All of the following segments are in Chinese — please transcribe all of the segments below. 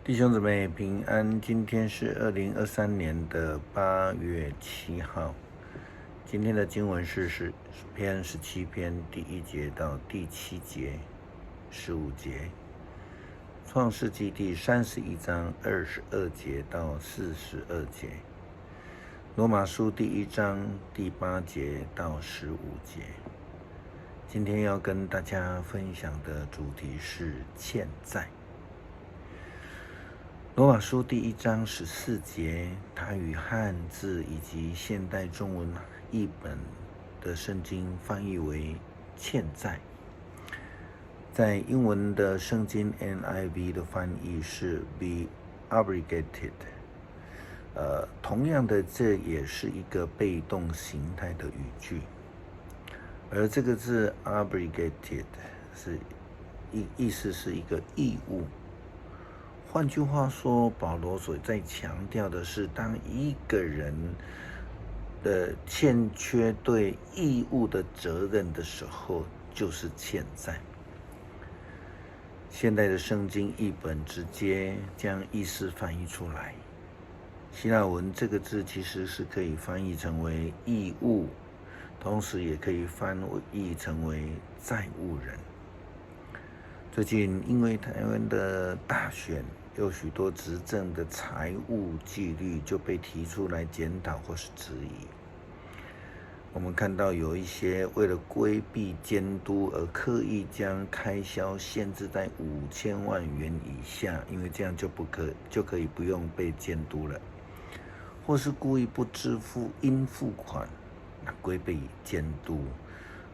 弟兄姊妹平安，今天是2023年的8月7号。今天的经文是诗篇17篇第1节到第7节、15节。创世纪第31章22节到42节。罗马书第1章第8节到15节。今天要跟大家分享的主题是欠债。罗马书第1章14节，它与汉字以及现代中文译本的圣经翻译为欠债。在英文的圣经 NIV 的翻译是 be obligated。同样的，这也是一个被动形态的语句。而这个字 obligated 意思是一个义务。换句话说，保罗所在强调的是，当一个人的欠缺对义务的责任的时候，就是欠债。现代的圣经译本直接将意思翻译出来。希腊文这个字其实是可以翻译成为义务，同时也可以翻译成为债务人。最近因为台湾的大选，有许多执政的财务纪律就被提出来检讨或是质疑。我们看到有一些为了规避监督而刻意将开销限制在5000万元以下，因为这样就可以不用被监督了，或是故意不支付应付款，规避监督，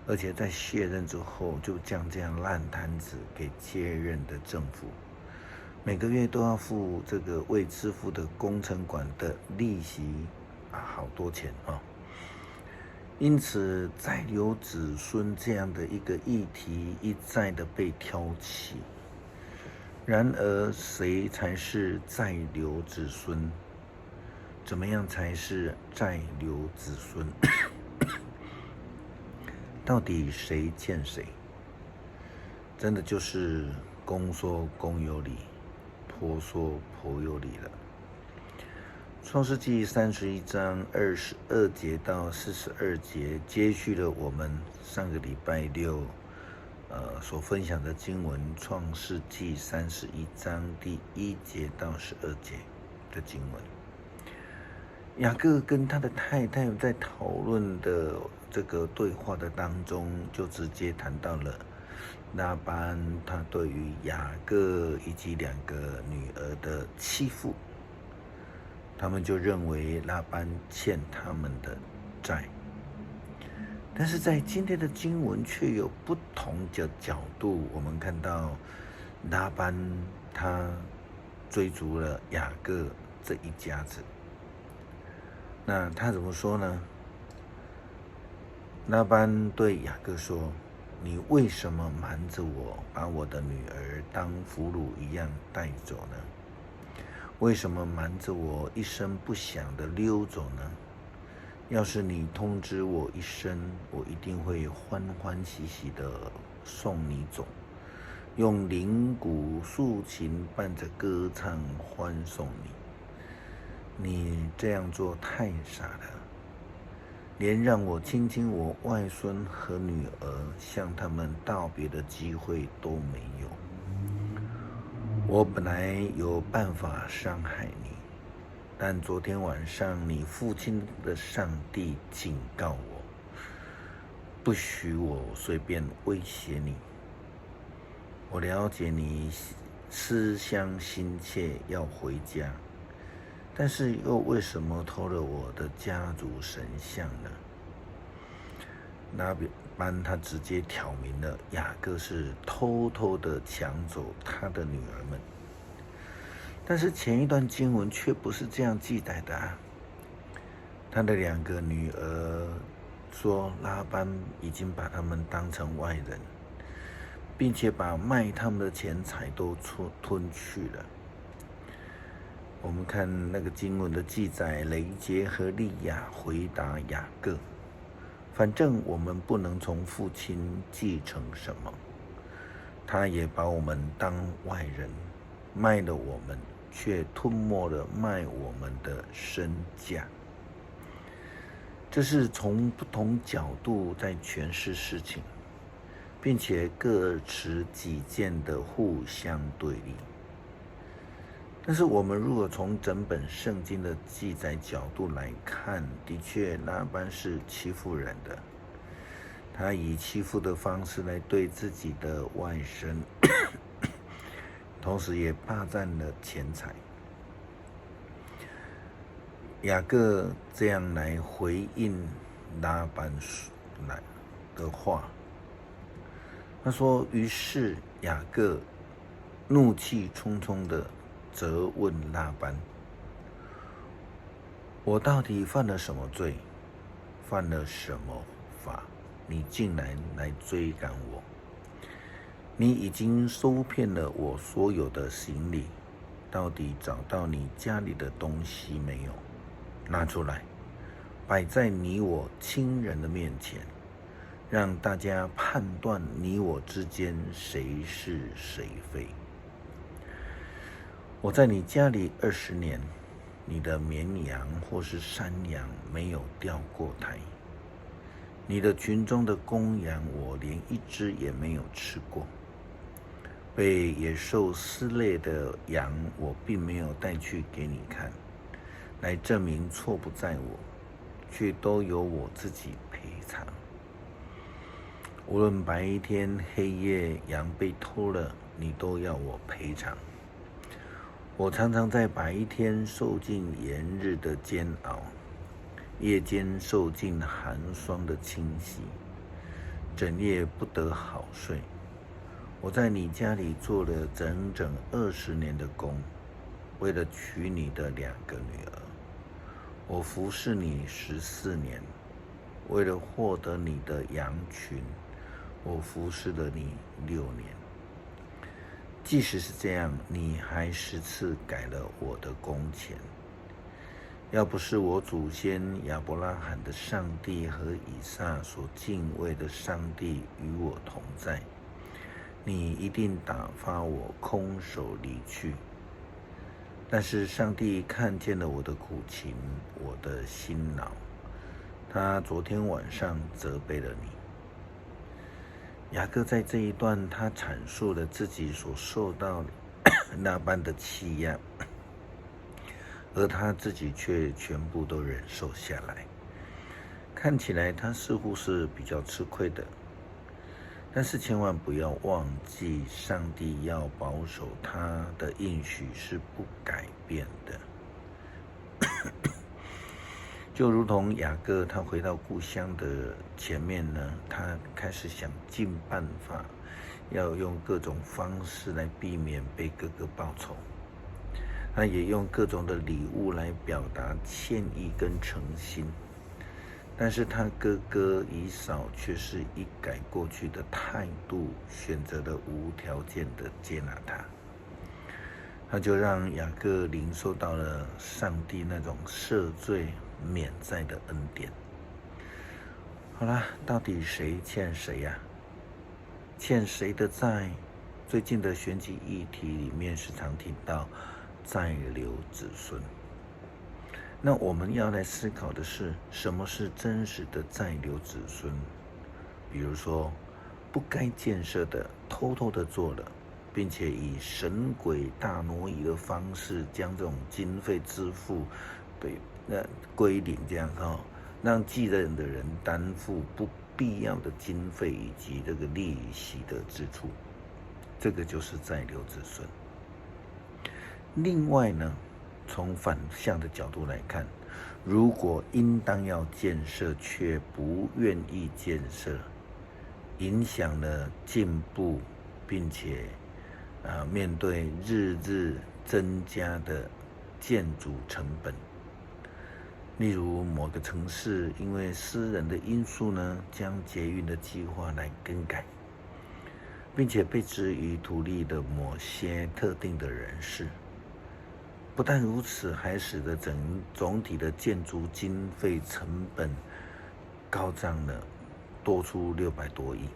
而且在卸任之后就将这样烂摊子给接任的政府。每个月都要付这个未支付的工程款的利息好多钱啊！因此，再留子孙这样的一个议题一再的被挑起。然而，谁才是再留子孙？怎么样才是再留子孙？到底谁欠谁？真的就是公说公有理，婆说婆有理了。创世纪31章22节到42节接续了我们上个礼拜六所分享的经文，创世纪31章第1节到12节的经文。雅各跟他的太太在讨论的这个对话的当中，就直接谈到了拉班他对于雅各以及2个女儿的欺负，他们就认为拉班欠他们的债。但是在今天的经文却有不同的角度，我们看到拉班他追逐了雅各这一家子。那他怎么说呢？拉班对雅各说：“你为什么瞒着我，把我的女儿当俘虏一样带走呢？为什么瞒着我，一声不响的溜走呢？要是你通知我一声，我一定会欢欢喜喜的送你走，用铃鼓竖琴伴着歌唱欢送你。你这样做太傻了，连让我亲亲我外孙和女儿，向他们道别的机会都没有。我本来有办法伤害你，但昨天晚上你父亲的上帝警告我，不许我随便威胁你。我了解你思乡心切要回家，但是又为什么偷了我的家族神像呢？”拉班他直接挑明了雅各是偷偷的抢走他的女儿们。但是前一段经文却不是这样记载的他的2个女儿说拉班已经把他们当成外人，并且把卖他们的钱财都吞去了。我们看那个经文的记载，雷杰和利亚回答雅各：“反正我们不能从父亲继承什么，他也把我们当外人，卖了我们，却吞没了卖我们的身价。这是从不同角度在诠释事情，并且各持己见的互相对立。但是我们如果从整本圣经的记载角度来看，的确拉班是欺负人的，他以欺负的方式来对自己的外甥，同时也霸占了钱财。雅各这样来回应拉班的话，他说：“于是雅各怒气冲冲地责问拉班：我到底犯了什么罪？犯了什么法？你竟然来追赶我？你已经收骗了我所有的行李，到底找到你家里的东西没有？拿出来，摆在你我亲人的面前，让大家判断你我之间谁是谁非。我在你家里20年，你的绵羊或是山羊没有掉过胎，你的群中的公羊我连一只也没有吃过，被野兽撕裂的羊我并没有带去给你看，来证明错不在我，却都由我自己赔偿。无论白天黑夜，羊被偷了，你都要我赔偿。我常常在白天受尽炎日的煎熬，夜间受尽寒霜的侵袭，整夜不得好睡。我在你家里做了整整20年的工，为了娶你的2个女儿。我服侍你14年，为了获得你的羊群，我服侍了你6年。即使是这样，你还10次改了我的工钱。要不是我祖先亚伯拉罕的上帝和以撒所敬畏的上帝与我同在，你一定打发我空手离去。但是上帝看见了我的苦情，我的辛劳，他昨天晚上责备了你。雅各在这一段，他阐述了自己所受到那般的欺压，而他自己却全部都忍受下来。看起来他似乎是比较吃亏的，但是千万不要忘记，上帝要保守他的应许是不改变的。就如同雅各他回到故乡的前面呢，他开始想尽办法，要用各种方式来避免被哥哥报仇。他也用各种的礼物来表达歉意跟诚心。但是他哥哥以扫却是一改过去的态度，选择了无条件的接纳他。他就让雅各领受到了上帝那种赦罪免债的恩典。好啦，到底谁欠谁呀？欠谁的债？最近的选举议题里面时常听到债留子孙。那我们要来思考的是，什么是真实的债留子孙？比如说，不该建设的偷偷的做了，并且以神鬼大挪移的方式将这种经费支付归零，这样让继任的人担负不必要的经费以及这个利息的支出，这个就是债留子孙。另外呢，从反向的角度来看，如果应当要建设却不愿意建设，影响了进步，并且面对日日增加的建筑成本。例如某个城市因为私人的因素呢，将捷运的计划来更改，并且被置于土地的某些特定的人士。不但如此，还使得总体的建筑经费成本高涨了，多出600多亿。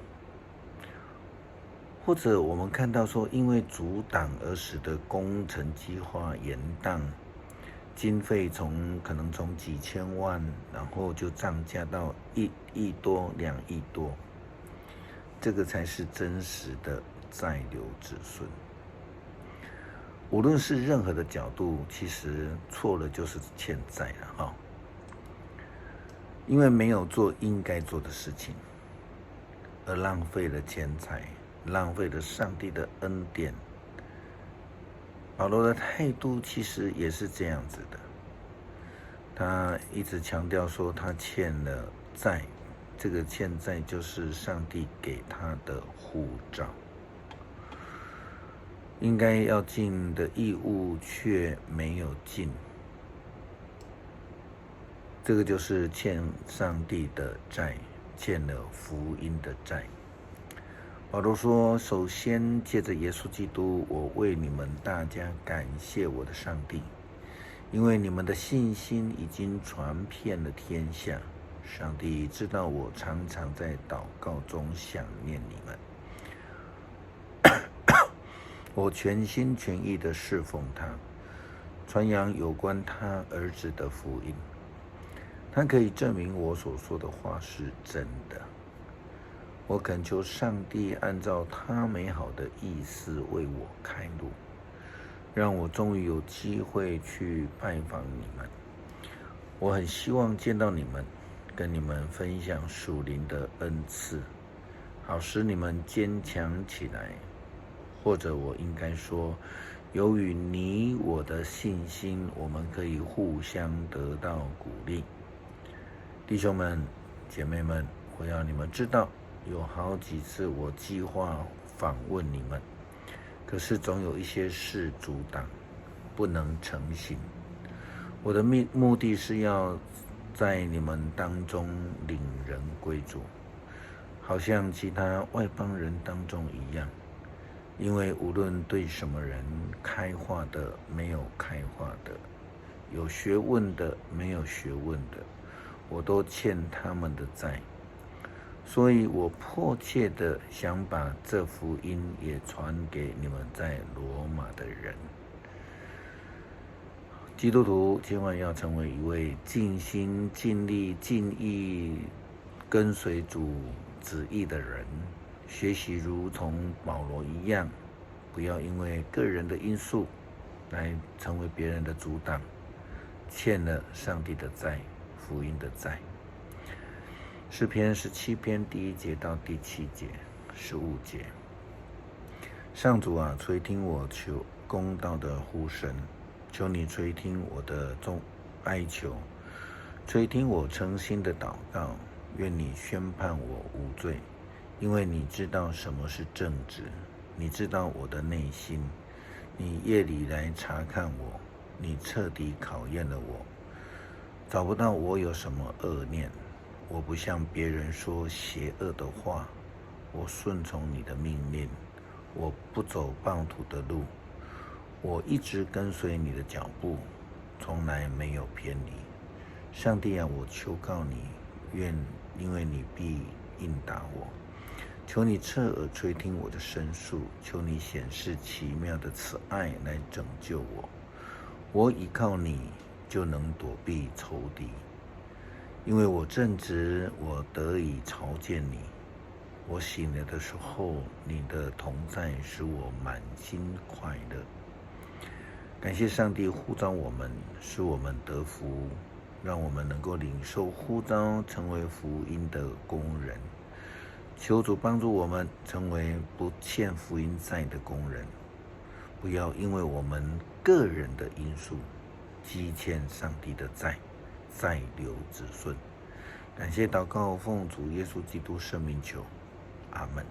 或者我们看到说，因为阻挡而使得工程计划延宕，经费可能从几千万，然后就涨价到1亿多、2亿多，这个才是真实的在留子孙。无论是任何的角度，其实错了就是欠债了哈，因为没有做应该做的事情，而浪费了钱财，浪费了上帝的恩典。保罗的态度其实也是这样子的，他一直强调说他欠了债，这个欠债就是上帝给他的护照，应该要尽的义务却没有尽，这个就是欠上帝的债，欠了福音的债。保罗说，首先借着耶稣基督，我为你们大家感谢我的上帝，因为你们的信心已经传遍了天下。上帝知道我常常在祷告中想念你们，我全心全意地侍奉他，传扬有关他儿子的福音。他可以证明我所说的话是真的。我恳求上帝按照他美好的意思为我开路，让我终于有机会去拜访你们。我很希望见到你们，跟你们分享属灵的恩赐，好使你们坚强起来。或者我应该说，由于你我的信心，我们可以互相得到鼓励。弟兄们、姐妹们，我要你们知道，有好几次我计划访问你们，可是总有一些事阻挡，不能成行。我的目的是要在你们当中领人归主，好像其他外邦人当中一样。因为无论对什么人，开化的、没有开化的，有学问的、没有学问的，我都欠他们的债。所以我迫切的想把这福音也传给你们在罗马的人。基督徒千万要成为一位尽心尽力尽意跟随主旨意的人，学习如同保罗一样，不要因为个人的因素来成为别人的阻挡，欠了上帝的债，福音的债。诗篇17篇第1节到第7节、15节。上主啊，垂听我求公道的呼声，求你垂听我的哀求，垂听我诚心的祷告，愿你宣判我无罪，因为你知道什么是正直，你知道我的内心，你夜里来查看我，你彻底考验了我，找不到我有什么恶念。我不向别人说邪恶的话，我顺从你的命令，我不走暴徒的路，我一直跟随你的脚步，从来没有偏离。上帝啊，我求告你，因为你必应答我。求你侧耳垂听我的申诉，求你显示奇妙的慈爱来拯救我。我倚靠你，就能躲避仇敌。因为我正直，我得以朝见你。我醒了的时候，你的同在使我满心快乐。感谢上帝呼召我们，使我们得福，让我们能够领受呼召，成为福音的工人。求主帮助我们成为不欠福音债的工人，不要因为我们个人的因素积欠上帝的债，再留子孙。感谢祷告，奉主耶稣基督圣名求，阿们。